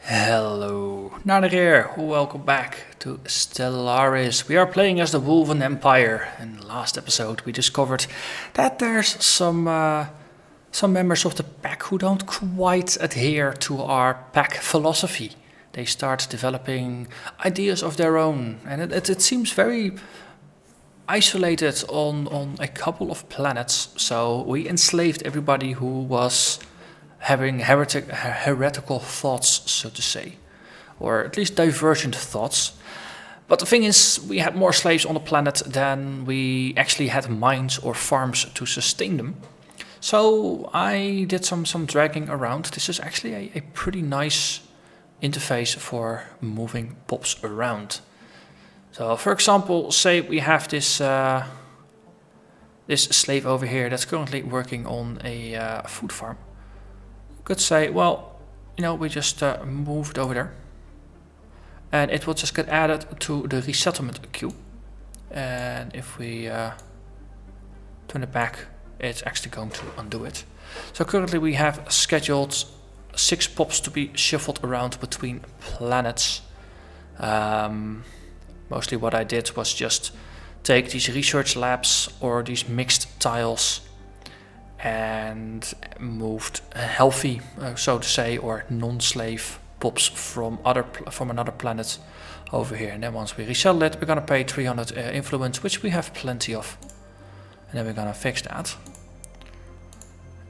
Hello, Narnach here. Welcome back to Stellaris. We are playing as the Wulven Empire. In the last episode we discovered that there's some members of the pack who don't quite adhere to our pack philosophy. They start developing ideas of their own, and it seems very isolated on a couple of planets. So we enslaved everybody who was having heretical thoughts, so to say, or at least divergent thoughts. But the thing is, we had more slaves on the planet than we actually had mines or farms to sustain them. So I did some dragging around. This is actually a pretty nice interface for moving pops around. So for example, say we have this slave over here that's currently working on a food farm. Could say, well, we just moved over there, and it will just get added to the resettlement queue. And if we turn it back, it's actually going to undo it. So currently we have scheduled 6 pops to be shuffled around between planets. Mostly what I did was just take these research labs or these mixed tiles and moved healthy, so to say, or non-slave pops from another planet over here. And then once we resettle it, we're gonna pay 300 influence, which we have plenty of. And then we're gonna fix that.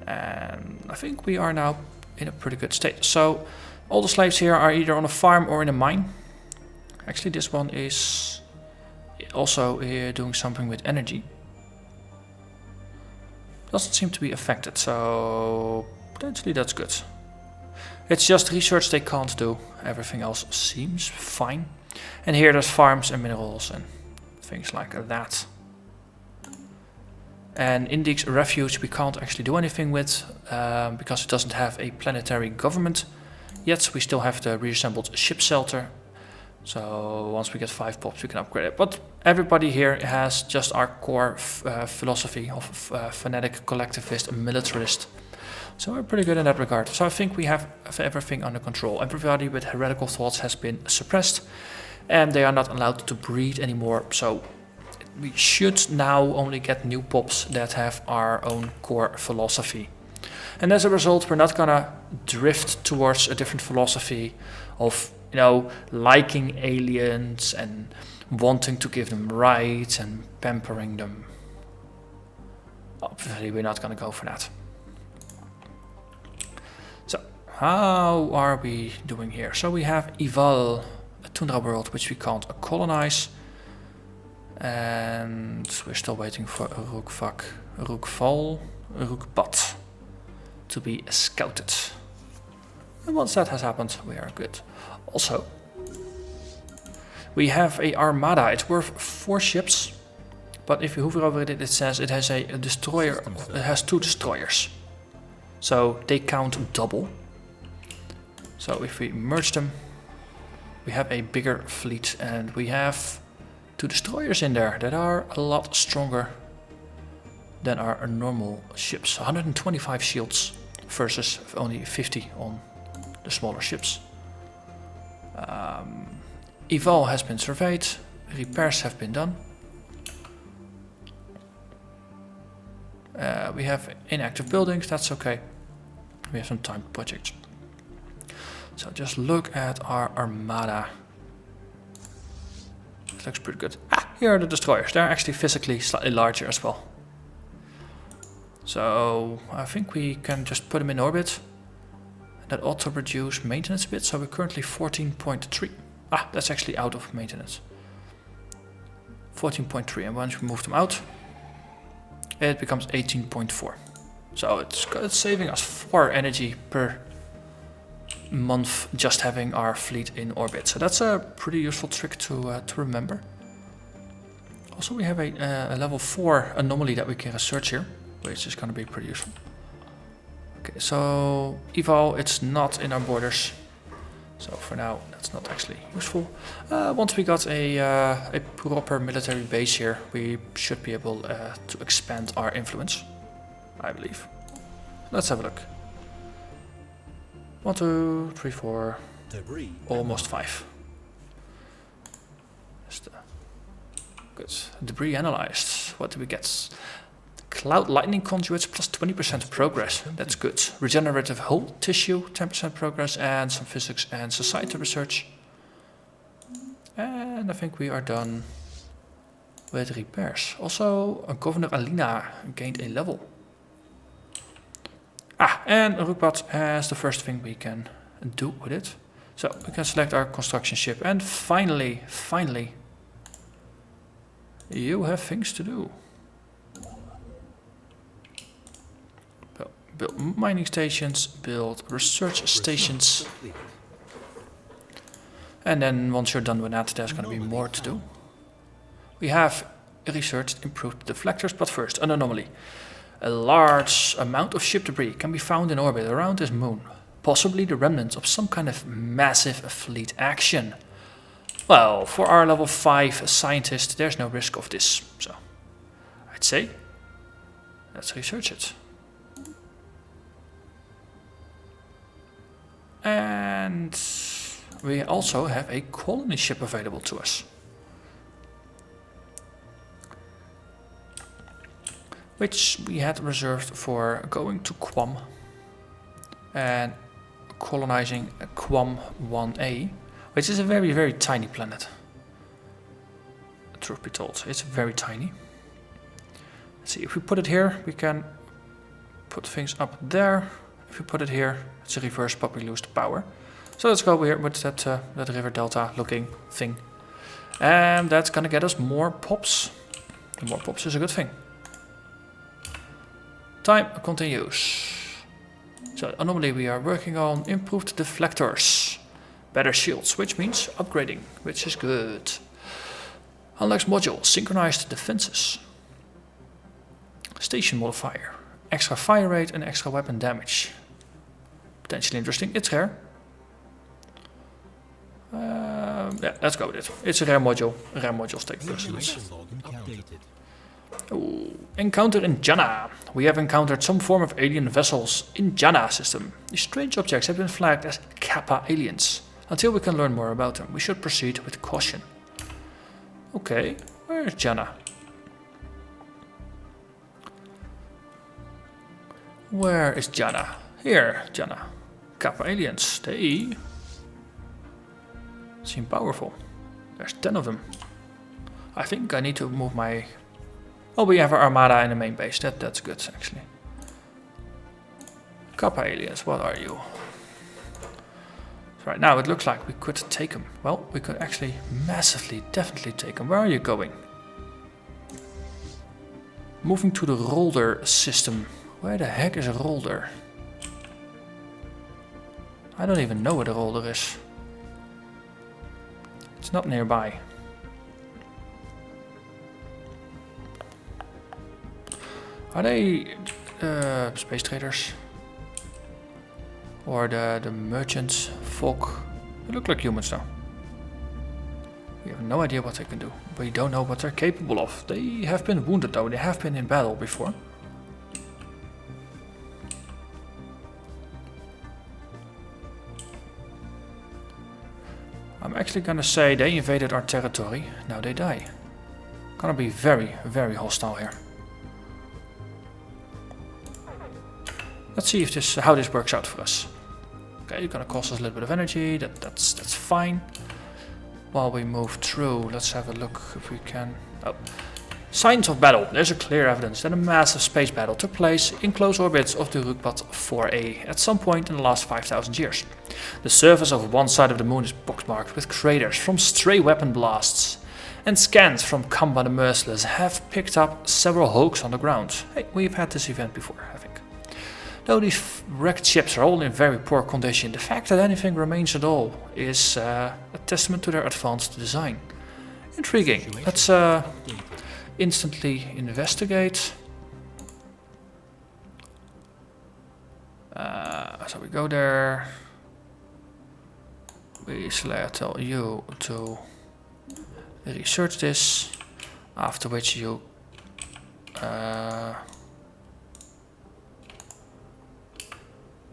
And I think we are now in a pretty good state. So all the slaves here are either on a farm or in a mine. Actually, this one is also doing something with energy. Doesn't seem to be affected, so potentially that's good. It's just research they can't do. Everything else seems fine. And here there's farms and minerals and things like that. And Indic's refuge we can't actually do anything with because it doesn't have a planetary government yet. We still have the reassembled ship shelter. So once we get 5 pops, we can upgrade it. But everybody here has just our core philosophy of Fanatical Collectivist and Militarist. So we're pretty good in that regard. So I think we have everything under control. Everybody with heretical thoughts has been suppressed, and they are not allowed to breed anymore. So we should now only get new pops that have our own core philosophy. And as a result, we're not gonna drift towards a different philosophy of liking aliens and wanting to give them rights and pampering them. Obviously, we're not going to go for that. So, how are we doing here? So we have Ival, a tundra world which we can't colonize. And we're still waiting for Urukpat to be scouted. And once that has happened, we are good. Also, we have a armada. It's worth 4 ships, but if you hover over it, it says it has a destroyer. It has 2 destroyers, so they count double. So if we merge them, we have a bigger fleet, and we have 2 destroyers in there that are a lot stronger than our normal ships. 125 shields versus only 50 on the smaller ships. Eval has been surveyed, repairs have been done. We have inactive buildings, that's okay. We have some timed projects. So just look at our armada. It looks pretty good. Here are the destroyers. They're actually physically slightly larger as well. So I think we can just put them in orbit. That ought to reduce maintenance a bit, so we're currently 14.3. That's actually out of maintenance. 14.3, and once we move them out, it becomes 18.4. So it's saving us 4 energy per month just having our fleet in orbit. So that's a pretty useful trick to remember. Also, we have a level 4 anomaly that we can research here, which is going to be pretty useful. Okay, so Eval, it's not in our borders, so for now that's not actually useful. Once we got a proper military base here, we should be able to expand our influence, I believe. Let's have a look. 1, 2, 3, 4, Debris. Almost 5. Good. Debris analyzed. What do we get? Cloud lightning conduits plus 20% progress. That's good. Regenerative whole tissue, 10% progress, and some physics and society research. And I think we are done with repairs. Also, Governor Alina gained a level. And Rukpat has the first thing we can do with it. So we can select our construction ship. And finally, you have things to do. Build mining stations, build research stations. And then once you're done with that, there's going to be more to do. We have researched improved deflectors, but first, an anomaly. A large amount of ship debris can be found in orbit around this moon. Possibly the remnants of some kind of massive fleet action. Well, for our level 5 scientist, there's no risk of this. So, I'd say, let's research it. And we also have a colony ship available to us. Which we had reserved for going to Quam and colonizing Quam 1A, which is a very, very tiny planet. Truth be told, it's very tiny. Let's see, if we put it here, we can put things up there. If we put it here, it's a reverse, but we lose the power. So let's go here with that river delta looking thing. And that's gonna get us more pops. And more pops is a good thing. Time continues. So normally we are working on improved deflectors, better shields, which means upgrading, which is good. Unlocks module, synchronized defenses. Station modifier, extra fire rate and extra weapon damage. Potentially interesting, it's rare. Yeah, let's go with it. It's a rare module. Rare modules take precedence. Ooh. Encounter in Janna. We have encountered some form of alien vessels in Janna system. These strange objects have been flagged as Kappa aliens. Until we can learn more about them, we should proceed with caution. Okay, where is Janna? Where is Janna? Here, Janna. Kappa aliens, they seem powerful. There's 10 of them. I think I need to move my... Oh, we have our armada in the main base. That's good, actually. Kappa aliens, what are you? So right now it looks like we could take them. Well, we could actually massively, definitely take them. Where are you going? Moving to the Rolder system. Where the heck is a Rolder? I don't even know where the Rolder is. It's not nearby. Are they space traders? Or the merchants, folk? They look like humans though. We have no idea what they can do. We don't know what they're capable of. They have been wounded though, they have been in battle before. I'm actually gonna say they invaded our territory, now they die. Gonna be very, very hostile here. Let's see if how this works out for us. Okay, it's gonna cost us a little bit of energy. That's fine. While we move through, let's have a look if we can. Oh, signs of battle. There's a clear evidence that a massive space battle took place in close orbits of the Rukpat 4A at some point in the last 5,000 years. The surface of one side of the moon is pockmarked with craters from stray weapon blasts, and scans from Kamba the Merciless have picked up several hulks on the ground. Hey, we've had this event before, I think. Though these wrecked ships are all in very poor condition, the fact that anything remains at all is a testament to their advanced design. Intriguing. Let's instantly investigate. So we go there. We tell you to research this, after which you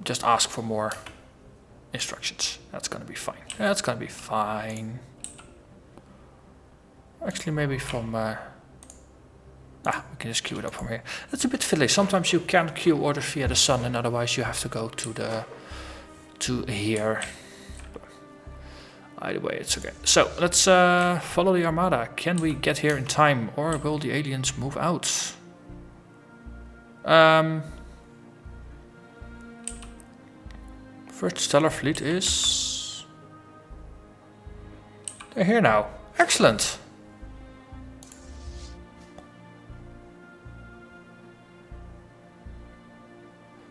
just ask for more instructions. That's gonna be fine. That's gonna be fine. Actually, maybe from... we can just queue it up from here. That's a bit fiddly. Sometimes you can't queue orders via the sun, and otherwise you have to go to here. Either way, it's okay. So, let's follow the armada. Can we get here in time, or will the aliens move out? First stellar fleet is... They're here now. Excellent!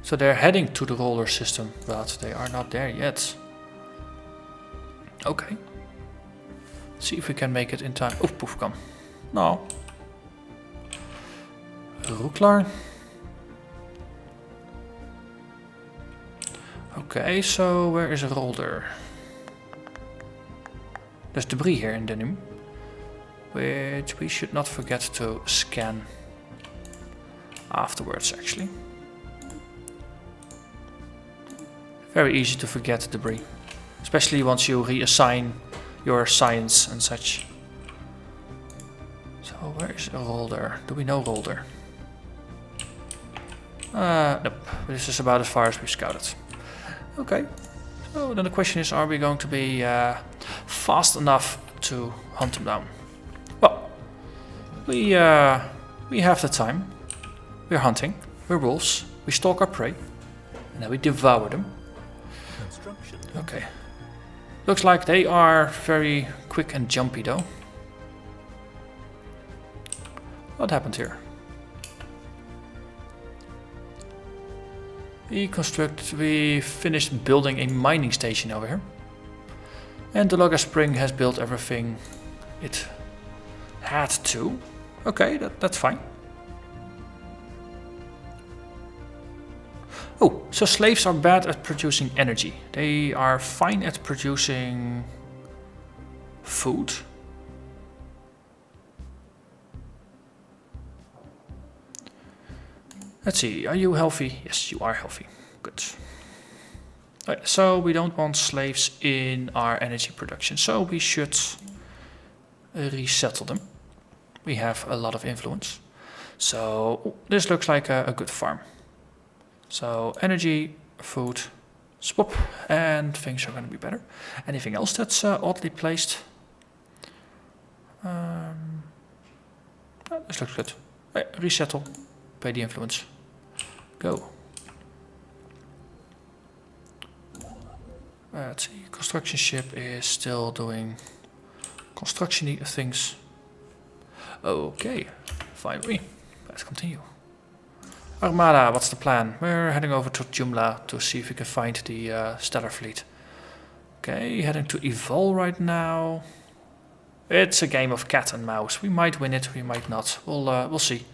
So they're heading to the roller system, but they are not there yet. Okay. See if we can make it in time. Oh, poof, come. No. Roeklar. Okay, so where is Rolder? There's debris here in Denim, which we should not forget to scan afterwards, actually. Very easy to forget debris, especially once you reassign your science and such. So where is Rolder? Do we know Rolder? Nope, this is about as far as we've scouted. Okay, so then the question is, are we going to be fast enough to hunt them down? Well, we have the time. We're hunting, we're wolves, we stalk our prey, and then we devour them. Okay. Looks like they are very quick and jumpy though. What happened here? We finished building a mining station over here. And the Logger Spring has built everything it had to. Okay, that's fine. Oh, so slaves are bad at producing energy. They are fine at producing food. Let's see, are you healthy? Yes, you are healthy. Good. Right, so we don't want slaves in our energy production, so we should resettle them. We have a lot of influence. So this looks like a good farm. So energy, food, swap, and things are going to be better. Anything else that's oddly placed? This looks good. Right, resettle, pay the influence. Go. Let's see, construction ship is still doing construction things. Okay, fine with me. Let's continue. Armada, what's the plan? We're heading over to Jumla to see if we can find the Stellar Fleet. Okay, heading to Evol right now. It's a game of cat and mouse. We might win it, we might not. We'll see.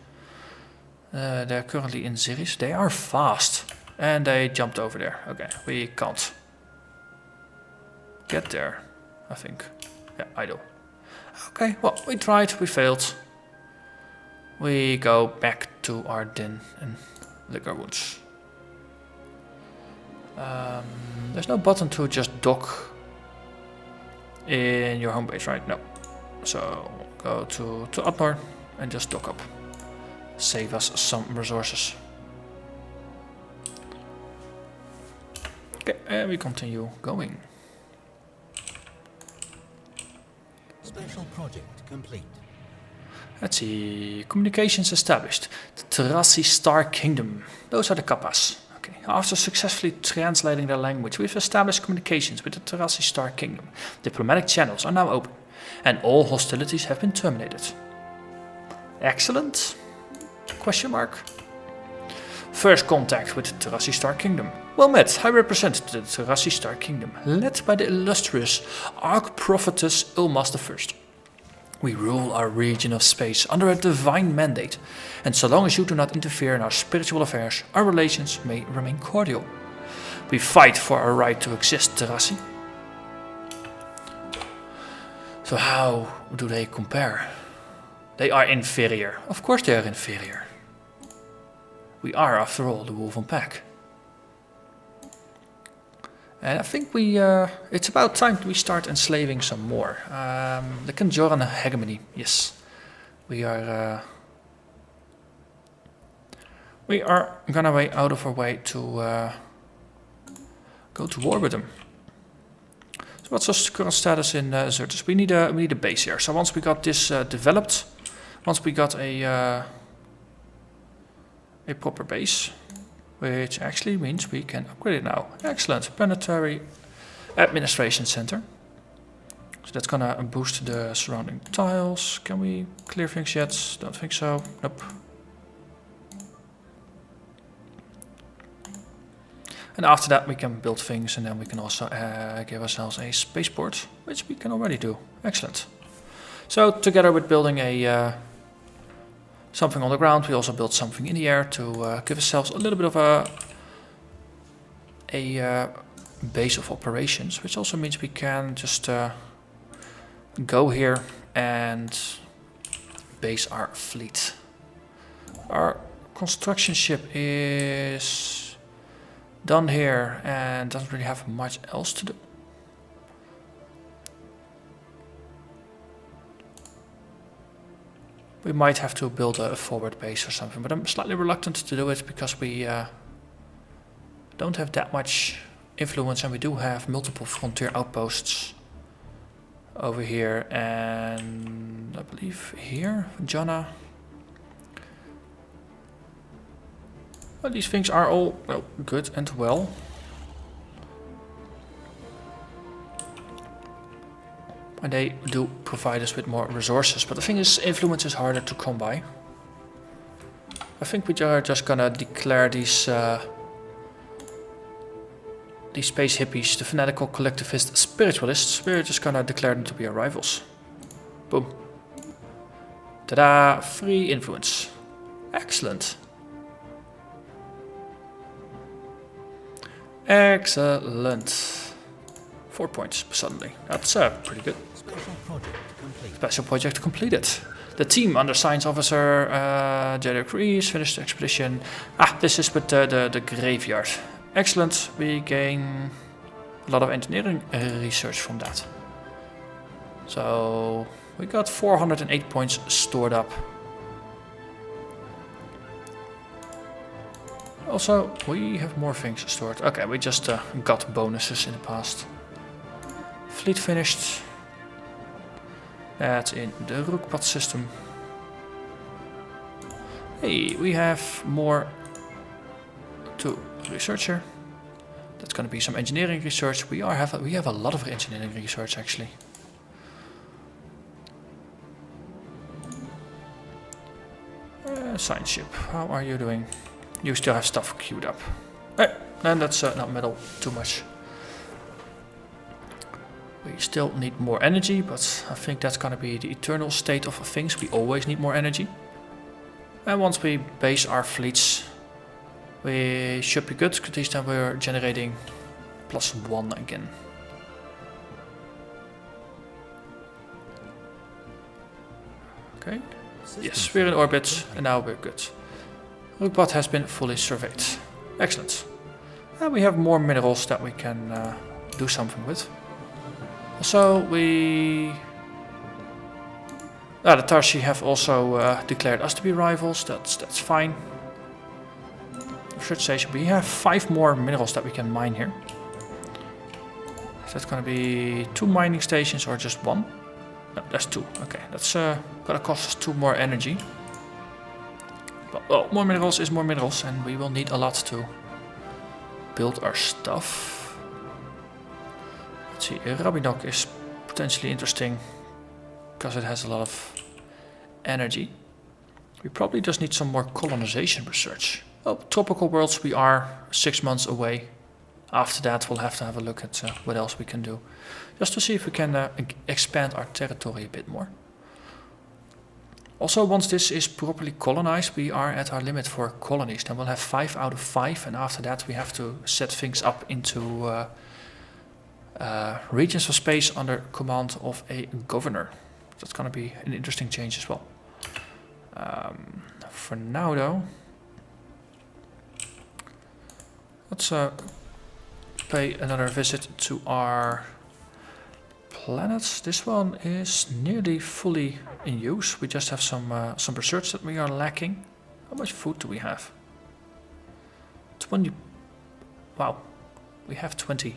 They're currently in Ziris. They are fast. And they jumped over there. Okay, we can't get there, I think. Yeah, I do. Okay, well, we tried, we failed. We go back to our den and lick our wounds. There's no button to just dock in your home base, right? No. So go to Upnor and just dock up. Save us some resources. Okay, and we continue going. Special project complete. Let's see, communications established. The Terrassi Star Kingdom. Those are the Kappas. Okay. After successfully translating their language, we've established communications with the Terrassi Star Kingdom. Diplomatic channels are now open, and all hostilities have been terminated. Excellent? Question mark. First contact with the Terrassi Star Kingdom. Well met, I represent the Terrassi Star Kingdom, led by the illustrious Arch-Prophetess Ilmas I. We rule our region of space under a divine mandate, and so long as you do not interfere in our spiritual affairs, our relations may remain cordial. We fight for our right to exist, Terrassi. So how do they compare? They are inferior. Of course they are inferior. We are, after all, the Wulven Pack. And I think it's about time we start enslaving some more. The Kanjoran hegemony, yes. We are gonna way out of our way to go to war with them. So what's our current status in Xertus? We need a base here. So once we got this developed, once we got a proper base, which actually means we can upgrade it now. Excellent, planetary administration center. So that's gonna boost the surrounding tiles. Can we clear things yet? Don't think so. Nope. And after that we can build things, and then we can also give ourselves a spaceport, which we can already do. Excellent. So together with building a something on the ground, we also built something in the air to give ourselves a little bit of a base of operations, which also means we can just go here and base our fleet. Our construction ship is done here and doesn't really have much else to do. We might have to build a forward base or something, but I'm slightly reluctant to do it because we don't have that much influence, and we do have multiple frontier outposts over here and I believe here, Jana. Well, these things are all good and well. And they do provide us with more resources, but the thing is, influence is harder to come by. I think we are just gonna declare these space hippies, the Fanatical Collectivist Spiritualists, we're just gonna declare them to be our rivals. Boom. Ta-da! Free influence. Excellent. Excellent. 4 points suddenly. That's pretty good. Special project complete. Special project completed. The team under Science Officer Jedi Crease finished the expedition. This is with the graveyard. Excellent. We gain a lot of engineering research from that. So we got 408 points stored up. Also, we have more things stored. Okay, we just got bonuses in the past. Fleet finished. That's in the Rookpad system. Hey, we have more to research here. That's going to be some engineering research. We have a lot of engineering research actually. Science ship, how are you doing? You still have stuff queued up. Hey, and that's not metal too much. We still need more energy, but I think that's gonna be the eternal state of things. We always need more energy. And once we base our fleets, we should be good, because this time we're generating +1 again. Okay. Yes, we're in orbit, and now we're good. Rookpad has been fully surveyed. Excellent. And we have more minerals that we can do something with. So we... the Tarshi have also declared us to be rivals. That's fine. Research station. We have 5 more minerals that we can mine here. Is that going to be 2 mining stations or just 1? No, that's 2. Okay, that's gonna cost us 2 more energy. But well, more minerals is more minerals, and we will need a lot to build our stuff. Let's see, Rabinok is potentially interesting because it has a lot of energy. We probably just need some more colonization research. Well, tropical worlds, we are 6 months away. After that, we'll have to have a look at what else we can do, just to see if we can expand our territory a bit more. Also, once this is properly colonized, we are at our limit for colonies. Then we'll have 5 out of 5, and after that we have to set things up into regions of space under command of a governor. That's going to be an interesting change as well. For now though, let's pay another visit to our planets. This one is nearly fully in use. We just have some research that we are lacking. How much food do we have? 20. Wow, we have 20.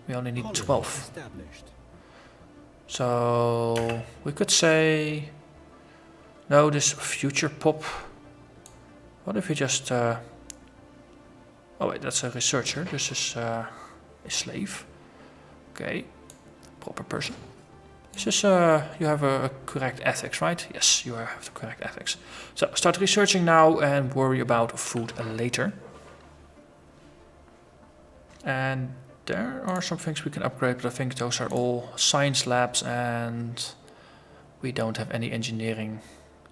We only need 12. So we could say no. This future pop. What if we just? Oh wait, that's a researcher. This is a slave. Okay. Proper person. Is this, you have a correct ethics, right? Yes, you have the correct ethics. So start researching now and worry about food later. And there are some things we can upgrade, but I think those are all science labs and we don't have any engineering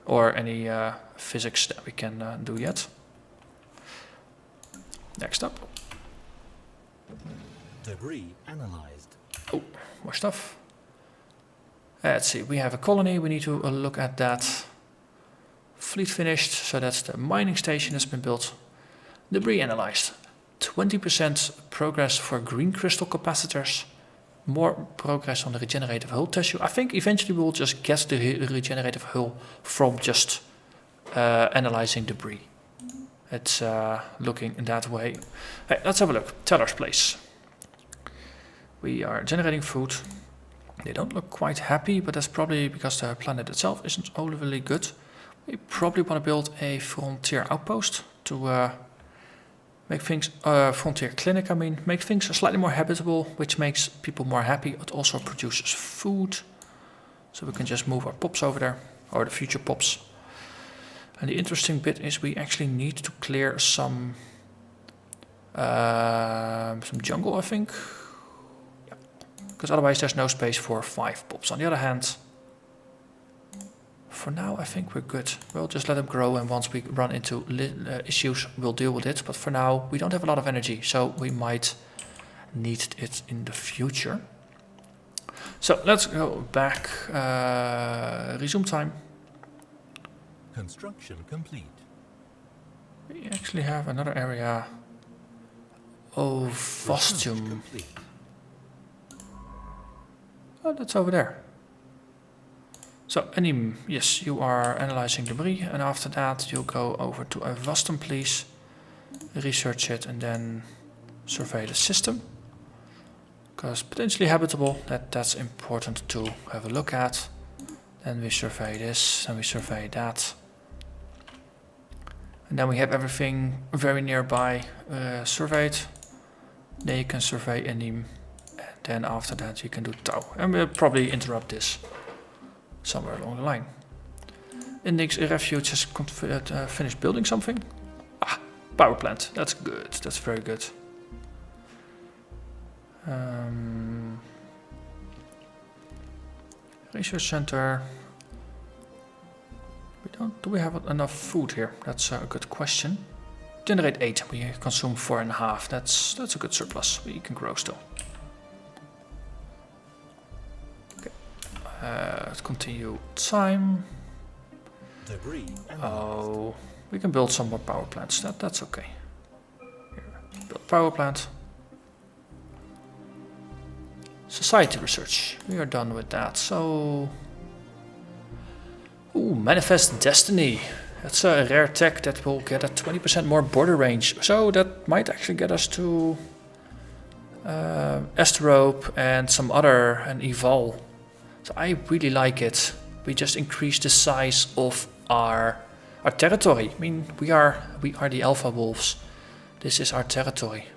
or any physics that we can do yet. Next up. Debris analyzed. Oh, more stuff. Let's see, we have a colony, we need to look at that. Fleet finished, so that's the mining station that's been built. Debris analyzed. 20% progress for green crystal capacitors. More progress on the regenerative hull tissue. I think eventually we will just get the regenerative hull from just analyzing debris. It's looking in that way. Hey, let's have a look. Teller's place. We are generating food. They don't look quite happy, but that's probably because the planet itself isn't overly good. We probably want to build a frontier outpost to make things, frontier clinic I mean, make things slightly more habitable, which makes people more happy. It also produces food. So we can just move our pops over there, or the future pops. And the interesting bit is we actually need to clear some jungle, I think. Because otherwise there's no space for 5 pops. On the other hand, for now I think we're good. We'll just let them grow, and once we run into issues we'll deal with it. But for now we don't have a lot of energy, so we might need it in the future. So let's go back, resume time. Construction complete. We actually have another area. Oh, Vostium. Oh, that's over there. So, yes, you are analyzing debris, and after that you'll go over to a Vostum, please. Research it and then survey the system. Because potentially habitable, that's important to have a look at. Then we survey this, and we survey that. And then we have everything very nearby surveyed. Then you can survey Enim. Then after that you can do Tau. And we'll probably interrupt this somewhere along the line. Index Refuge has finished building something. Ah, power plant. That's good. That's very good. Research center. Do we have enough food here? That's a good question. Generate 8. We consume 4.5. That's a good surplus. We can grow still. Let's continue time. Debris. Oh, we can build some more power plants. That's okay. Here, build power plant. Society research. We are done with that. So, ooh, Manifest Destiny. That's a rare tech that will get a 20% more border range. So that might actually get us to Asterope and some other, an Eval. So I really like it. We just increase the size of our territory. I mean, we are the Alpha Wolves. This is our territory.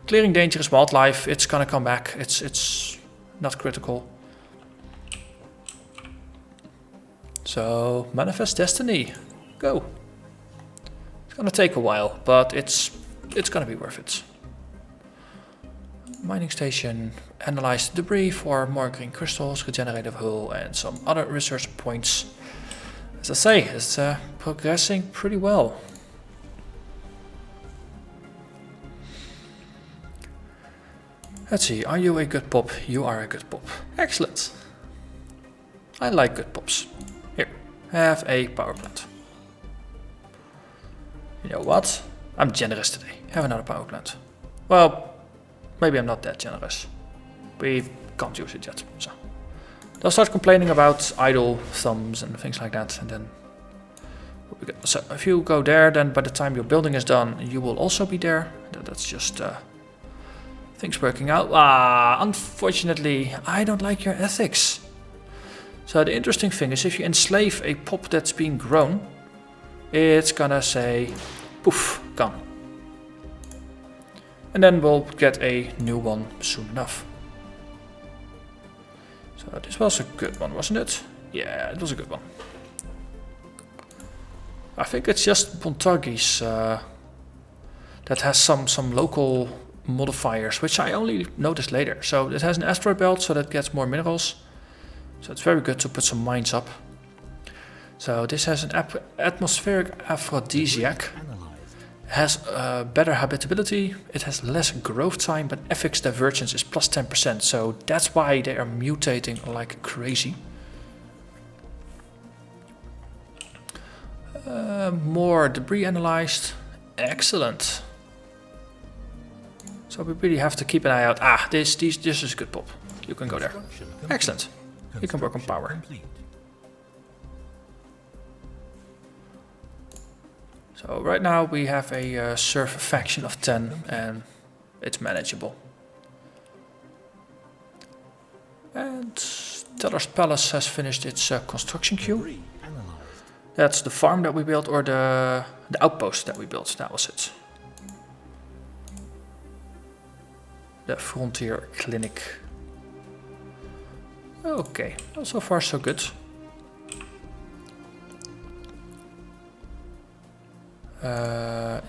Clearing dangerous wildlife. It's gonna come back. It's not critical. So Manifest Destiny, go. It's gonna take a while, but it's gonna be worth it. Mining station, analyze the debris for more green crystals, regenerative hull, and some other research points. As I say, it's progressing pretty well. Let's see, are you a good pop? You are a good pop. Excellent. I like good pops. Here, have a power plant. You know what? I'm generous today. Have another power plant. Well, maybe I'm not that generous. We can't use it yet, so. They'll start complaining about idle thumbs and things like that, and then... So if you go there, then by the time your building is done, you will also be there. That's just things working out. Unfortunately, I don't like your ethics. So the interesting thing is, if you enslave a pop that's being grown, it's gonna say, poof, gone. And then we'll get a new one soon enough. So this was a good one, wasn't it? Yeah, it was a good one. I think it's just Bontargis that has some local modifiers, which I only noticed later. So it has an asteroid belt, so that gets more minerals. So it's very good to put some mines up. So this has an atmospheric aphrodisiac. Has better habitability, it has less growth time, but ethics divergence is plus 10%. So that's why they are mutating like crazy. More debris analyzed. Excellent. So we really have to keep an eye out. This is a good pop. You can go there. Excellent. You can work on power. So right now we have a surf faction of 10 and it's manageable. And Teller's Palace has finished its construction queue. That's the farm that we built, or the outpost that we built. That was it. The frontier clinic. Okay, well, so far so good.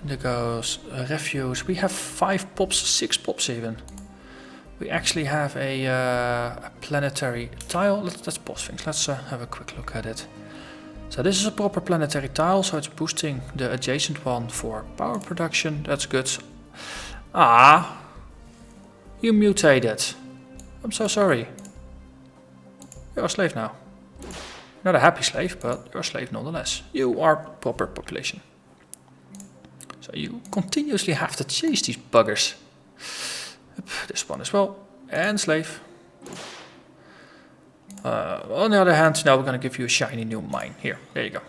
Indigo's refuse. We have 5 pops, 6 pops even. We actually have a planetary tile. Let's pause things. Let's have a quick look at it. So this is a proper planetary tile, so it's boosting the adjacent one for power production. That's good. You mutated. I'm so sorry. You're a slave now. Not a happy slave, but you're a slave nonetheless. You are proper population. So you continuously have to chase these buggers. This one as well. And slave. On the other hand, now we're going to give you a shiny new mine. Here, there you go.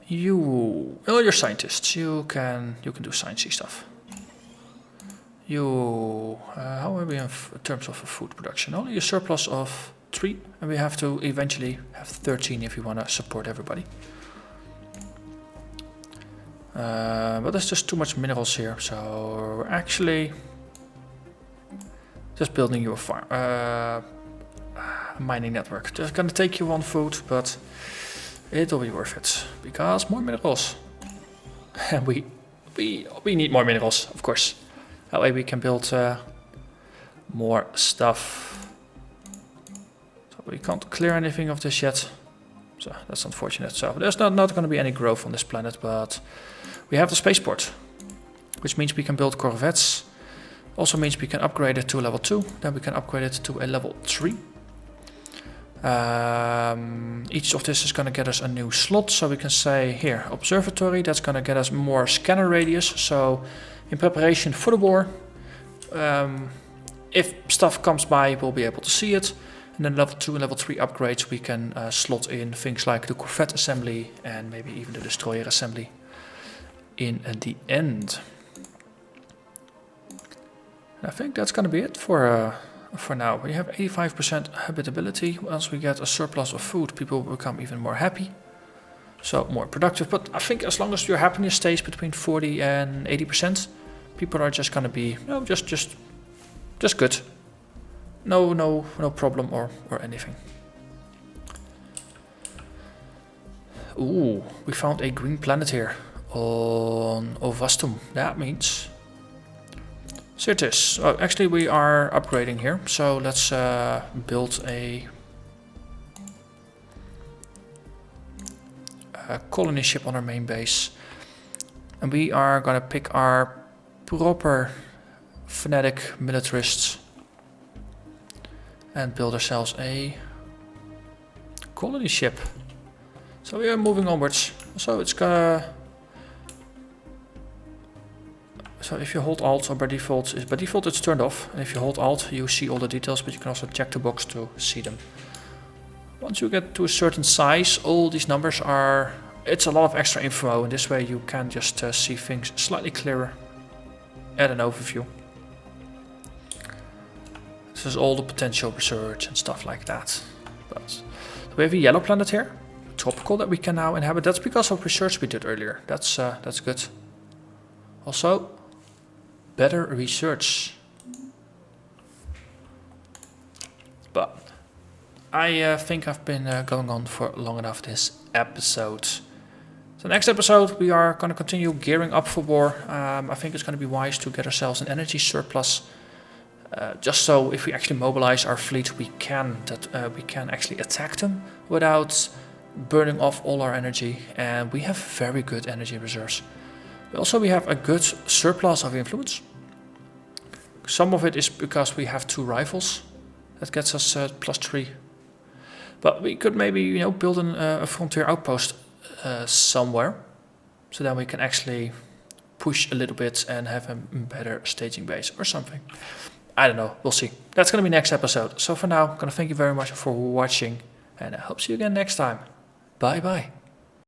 You're scientists. You can do sciencey stuff. How are we in terms of food production? Only a surplus of 3, and we have to eventually have 13 if we want to support everybody. But there's just too much minerals here, so we're actually just building you a farm, a mining network. Just gonna take you 1 food, but it'll be worth it because more minerals, and we need more minerals, of course. That way we can build more stuff. So we can't clear anything of this yet, so that's unfortunate. So there's not going to be any growth on this planet, but we have the spaceport, which means we can build corvettes. Also means we can upgrade it to level 2, then we can upgrade it to a level 3. Each of this is going to get us a new slot, so we can say here, observatory, that's going to get us more scanner radius, so in preparation for the war, if stuff comes by, we'll be able to see it. And then level 2 and level 3 upgrades, we can slot in things like the corvette assembly and maybe even the destroyer assembly in the end. I think that's going to be it for now. We have 85% habitability. Once we get a surplus of food, people will become even more happy. So more productive. But I think as long as your happiness stays between 40 and 80%, people are just going to be just good. No problem or anything. Ooh, we found a green planet here on Ovastum. That means Sirtis. Oh, actually, we are upgrading here, so let's build a colony ship on our main base, and we are gonna pick our proper fanatic militarists and build ourselves a colony ship. So we are moving onwards. So it's So if you hold Alt, or by default it's turned off, and if you hold Alt you see all the details, but you can also check the box to see them. Once you get to a certain size, all these numbers are, it's a lot of extra info, and this way you can just see things slightly clearer at an overview. This is all the potential research and stuff like that. But we have a yellow planet here, tropical, that we can now inhabit. That's because of research we did earlier. That's good. Also, better research. But I think I've been going on for long enough this episode. So next episode we are going to continue gearing up for war. I think it's going to be wise to get ourselves an energy surplus. Just so if we actually mobilize our fleet, we can actually attack them without burning off all our energy, and we have very good energy reserves. Also, we have a good surplus of influence. Some of it is because we have 2 rifles. That gets us +3. But we could maybe, build a frontier outpost somewhere, so then we can actually push a little bit and have a better staging base or something. I don't know, we'll see. That's going to be next episode. So for now, I'm going to thank you very much for watching, and I hope to see you again next time. Bye bye.